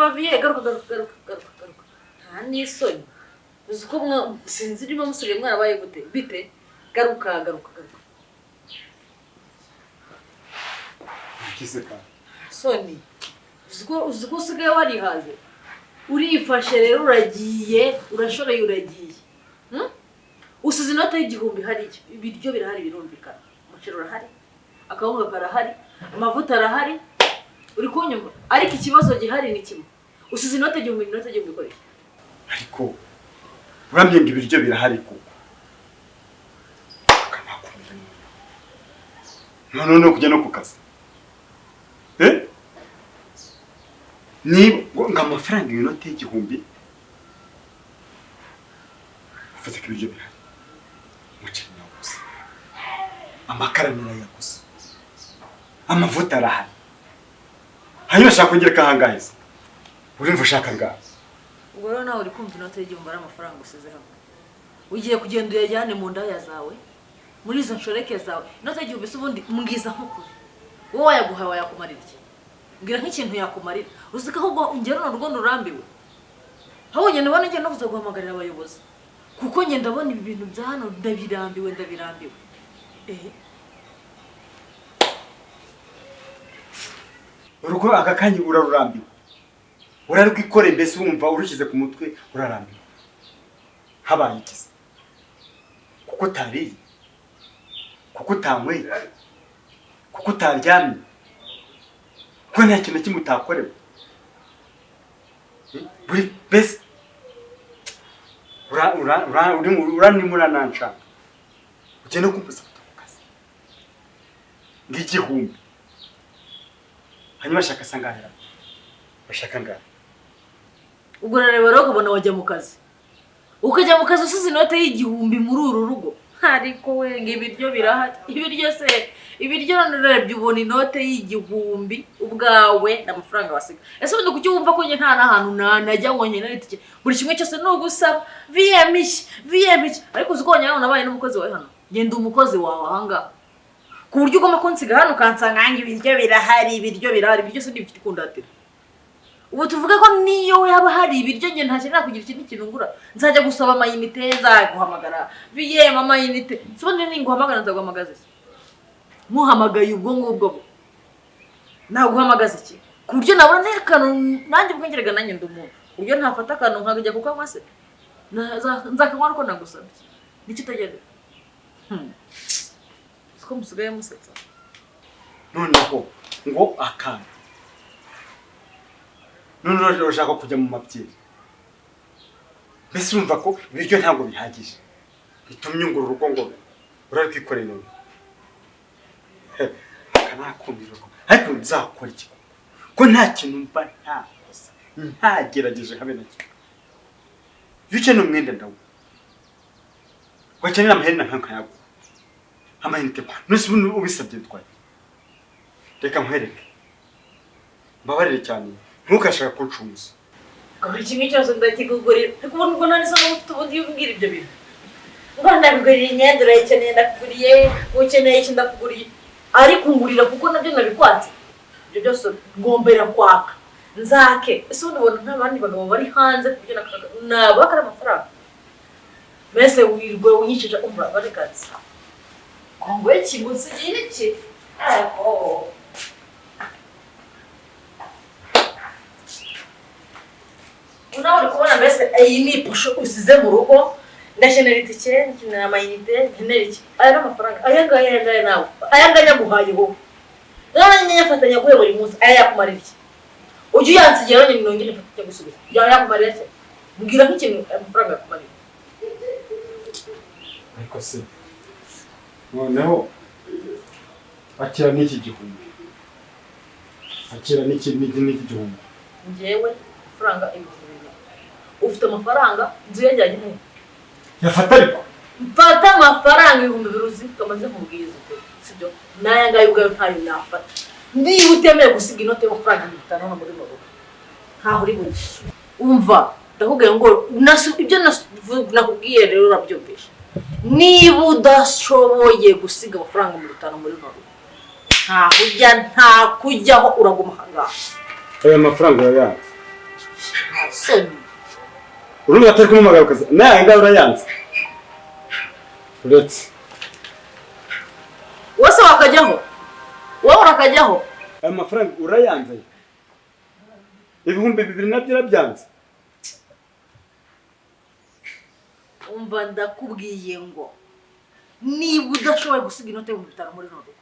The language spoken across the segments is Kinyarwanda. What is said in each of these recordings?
umva garuka nta n'isoni uzi ko sinzi niba musigaye mwarabaye gute bite garuka Kiseka soni uzi ko usigaye warihaze urifashe rero uragiye uragiye usize inota y'igihumbi hari ibiryo birahari birumvikana umuceri urahari akawunga karahari amavuta arahari uri kunyumva ariko ikibazo gihari ni kimwe usize inota y'igihumbi ikoresha ariko urambye ngo ibiryo birahari kuko none kujya no ku kazi ni amafaranga y'inota y'igihumbi ufite ko ibiryo bihari umuceri naguze amakara narayaguze amavuta arahari hanyuma ashaka kongera kahangahe se urimva ushaka ngaho ubwo rero nawe uri kumva inota y'igihumbi ari amafaranga usize hamwe ugiye kugenda uyajyane mu ndaya zawe muri izo nshoreke zawe inota y'igihumbi se ubundi mbwiza nk'ukuri wowe wayaguhaye wayakumarira iki mbwira nk'ikintu yakumarira uzi ko ahubwo ingero n'urugo nurambiwe aho ngenda ubona ngenda no kuza guhamagarira abayobozi kuko ngenda ndabona ibi bintu bya hano ndabirambiwe urugo aka kanya urarurambiwe urarwikore mbese wumva urushyize ku mutwe urarambiwe habaye ikiza kuko utariye kuko utanyweye kuko utaryamye kuko nta kintu kimwe utakorewe buri mbese urarimo urananshaka ugenda kumbuza ku kazi ng'igihumbi hanyuma bashaka sangahera bashaka ngaho ubwo rero rero ukabona wajya mu kazi ukajya mu kazi usize inote y'igihumbi muri uru rugo ariko we ngo ibiryo birahari ibiryo narebye ubona inote y'igihumbi ubwawe n'amafaranga wasiga ese ubundi kuki wumva ko njye nta n'ahantu najya ngo nkenera itike buri kimwe cyose ni ugusaba viyemishi ariko uzi ko wanyana nabaye n'umukozi wawe hano genda umukozi wawe ahangaha ku buryo ugomba kunsiga hano ukansanga ngo ibiryo birahari ibiryo se n'ibyo ikundatira ubu tuvuga ko niyo yaba hari ibiryo nge ntakenera kugira ikindi kintu ngura nzajya gusaba amayinite nzaguhamagara viyema amayinite sobundi ninguhamagara nzaguhamagaza iki muhamagaye ubwo ngubwo naguhamagaza iki ku buryo nabona n'akantu nanjye ubwongerega nanjye ndi umuntu ku buryo ntafata akantu nkajya kukanywa se nzakanywa ariko nagusabye nicyo utagenda siko musigaye musetsa noneho ngo akana none urashaka kujya mu mabyeyi mbese urumva ko ibiryo ntabwo bihagije bitumye ngura urugo ngo urarwikorera none akanakumira ko ariko nzakora iki ko nta kintu mba ntagerageje habe na kimwe iyo ukeneye umwenda ndawo wakenera amaherena nkayaguha amayinite nose ubisabye bitwaye reka nkwereke mbabarire cyane ntukashaka kuncumuza buri kimwe cyose ndakigugurira ariko ubu nubwo none se n'ufite ubundi ubwira ibyo bintu ngo ndakugurira imyenda urayikeneye ndakuguriye ukeneye iki ndakuguriye ariko ngurira kuko nabyo nabikwatse ibyo byose ngombera kwaka nzake ese ubona nk'abandi bagabo bari hanze kubyo nabaka amafaranga mbese wirwe unyicije umva bari kazi ngo ikiguzi iki unawe uri kubona mbese iyi ni ipusho usize mu rugo ndakenera itike nkenera amayinite nkenera iki aya n'amafaranga aya ngaya nawe aya ngaya nyaguhaye wowe none nyafatanya guhe buri munsi aya yakumarira iki ujye uyansigira none nongere mfatanya gusubiza yakumarira iki mbwira nk'ikintu amafaranga yakumarira ariko se noneho akira n'iki gihumbi gihumbi njyewe amafaranga ufite amafaranga nzu yajyanye he yafata ariko mfata amafaranga 2,000 uzi kamaze nkubwiza sibyo naya ngayo ubwayo ntayo nafata niba utemeye gusiga inote y'amafaranga 500 hano muri rugo ntaho uri buri umva ndakubwiye ngo ibyo nakubwiye rero urabyumvisha niba udashoboye gusiga amafaranga 500 muri rugo nta kujyaho uraguma hangaha aya mafaranga yayanze soni urumva atari kumumagara ukaza nawe ngaho urayanze uretse wose wakajyaho wowe urakajyaho aya mafaranga urayanze 2,000 nabyo urabyanze umva ndakubwiye ngo niba udashoboye gusiga inote 5,000 muri rugo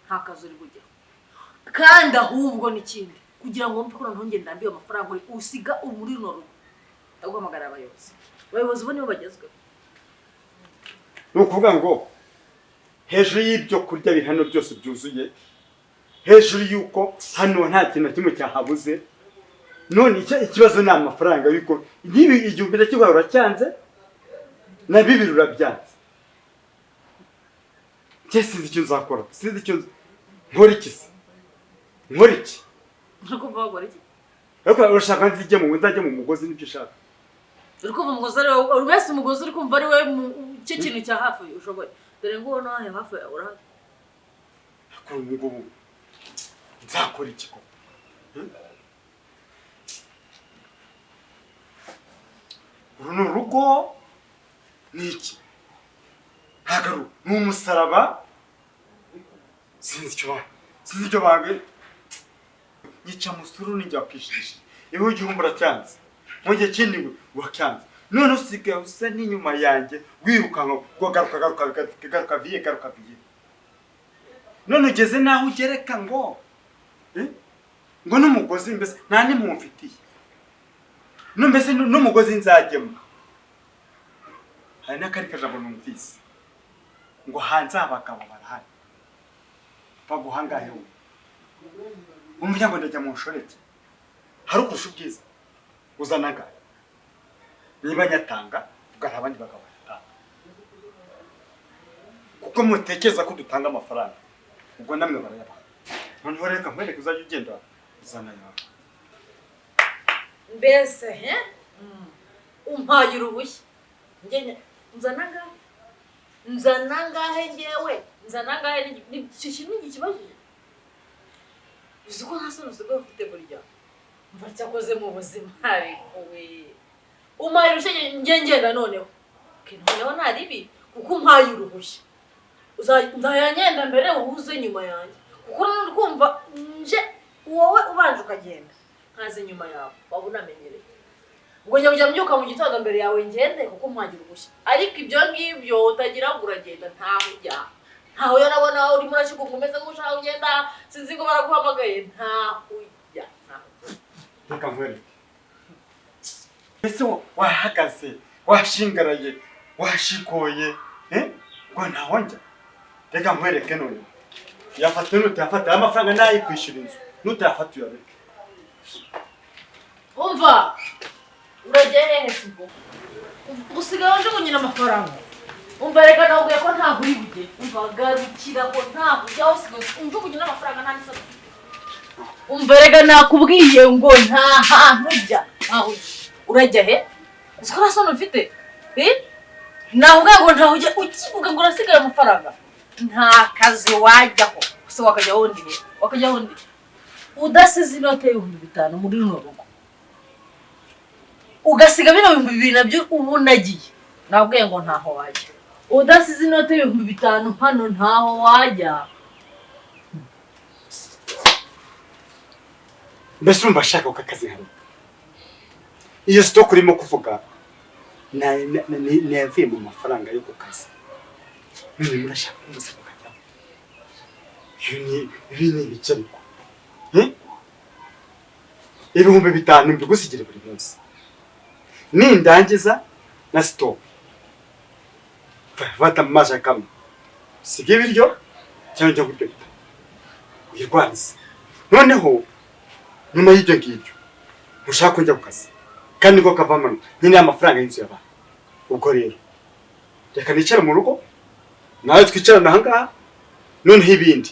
nta kazi uri bujyaho kandi ahubwo n'ikindi kugira ngo mve ko ntongere ndambiye amafaranga uri usiga muri rugo ndaguhamagara abayobozi bo nibo bagezweho ni ukuvuga ngo hejuru y'ibyo kurya bihano byose byuzuye hejuru y'uko hano nta kintu na kimwe cyahabuze none ikibazo ni amafaranga yuko n'ibi 1,000 cy'ubaye uracyanze na 2 urabyanze sinzi icyo nzakora sinzi icyo nkora iki nkuko bagora iki ariko urashaka nzijye mu mugozi n'ibyo ushaka uri kumva umugozi ari wowe uri wese umugozi uri kumva ari we cyo kintu cya hafi ushoboye dore ngo nawe hafi urahari akora ngo nzakora iki ko runo rugo niki hagaru n'umusaraba sinzi icyo bange yica musuru n'ijya kwishishije iho gihumbura cyanze mu gihe kindi wakyanze none usigaye usa n'inyuma yanjye wirukanka ngo garuka viye none ugeze naho ugereka ngo n'umugozi mbese nta nimumfitiye mbese n'umugozi nzajyemo hari n'akari kajambo numvise ngo hanze abagabo barahari baguhangahe umva ngo ndajya mu nshoreke hari ukurusha ubwiza uzanaga niba nyatanga ugana abandi bagabo batanga kuko mutekereza ko dutanga amafaranga ubwo namwe barayabaha noneho reka nkwereke uzajya ugenda uzana yawe mbese umpaye uruhushya nzana ngahe ngewe n'ikibajije uzi ko nta soni usigaye ufite burya mva cyakoze mu buzima ariko we umpaye uruhushya ngenda noneho noneho nta ribi kuko umpaye uruhushya nzayagenda mbere uhuze nyuma yanjye kuko kumva nje wowe ubanje ukagenda nkaze nyuma yawe waba unamenyereye ngo njya mbyuka mu gitondo mbere yawe ngende kuko mpagira ubushya ariko ibyo ngibyo utagira ngo uragenda ntaho ujya ntaho yo nabona urimo urashikuka umeze nk'ushaka ugenda sinzi ngo baraguhamagaye ntaho ujya reka nkwereke ese wahagaze washingaraye washikoye ngo ntaho njya reka nkwereke none yafata n'utayafata amafaranga nayo kwishyura inzu n'utayafata uyareke umva urajya hehe sigo usigaye wanje kunyina amafaranga umva reka nabwiye ko ntaho uri bujye umva garukira ko ntaho ujya usigaye unje kunyina amafaranga nta n'isano umva reka nakubwiye ngo nta hantu ujya ntaho urajya he uzi ko nta sano ufite navuga ngo ntaho ujya ukivuga ngo urasigaye amafaranga nta kazi wajyaho se wakajyaho ndi udasize inote y'5,000 muri runo rugo ugasiga bino 2,000 nabyo ubu nagiye nabwiye ngo ntaho wajya udasize inote y'5,000 hano ntaho wajya mbese urumva ashaka ukakazi hano iyo stock urimo kuvuga navuye mu mafaranga yo ku kazi none murashaka umuze kujya ibi ni ibicuruzwa 5,000 mbigusigire buri munsi nindangiza na stock fata maje kamwe sige ibiryo cyangwa njya guteka uyirwanize noneho nyuma y'ibyo ngibyo mushaka kujya ku kazi kandi ko kavamano nyine amafaranga y'inzu y'abana ubwo rero reka nicara mu rugo nawe twicarana aha ngaha noneho ibindi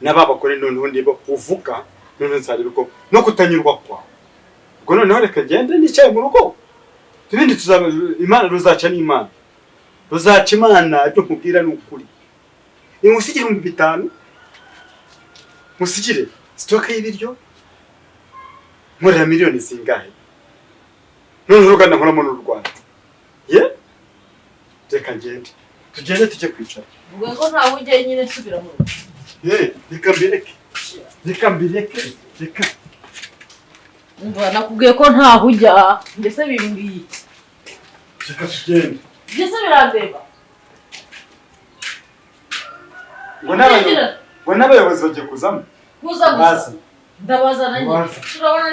n'ababakore noneho ndibo uvuga noneho nzarebe ko no kutanyurwa kwawe ubwo noneho reka ngende nicaye mu rugo ibindi tuzaba imana ruzaca n'imana ruzaca imana ibyo nkubwira ni ukuri musigire 5,000 musigire stock y'ibiryo nkorera miliyoni zingahe none uruganda nkoramo n'u Rwanda ye reka ngende tugende tujye kwicara ubwo ko ntawe ujye nyine nsubira mu rugo reka mbireke umva nakubwiye ko ntaho ujya mbese bimbwiye reka tugende byose birandeba ngo n'abayobozi bagiye kuzamo kuza gusa ndabazana nyine turabona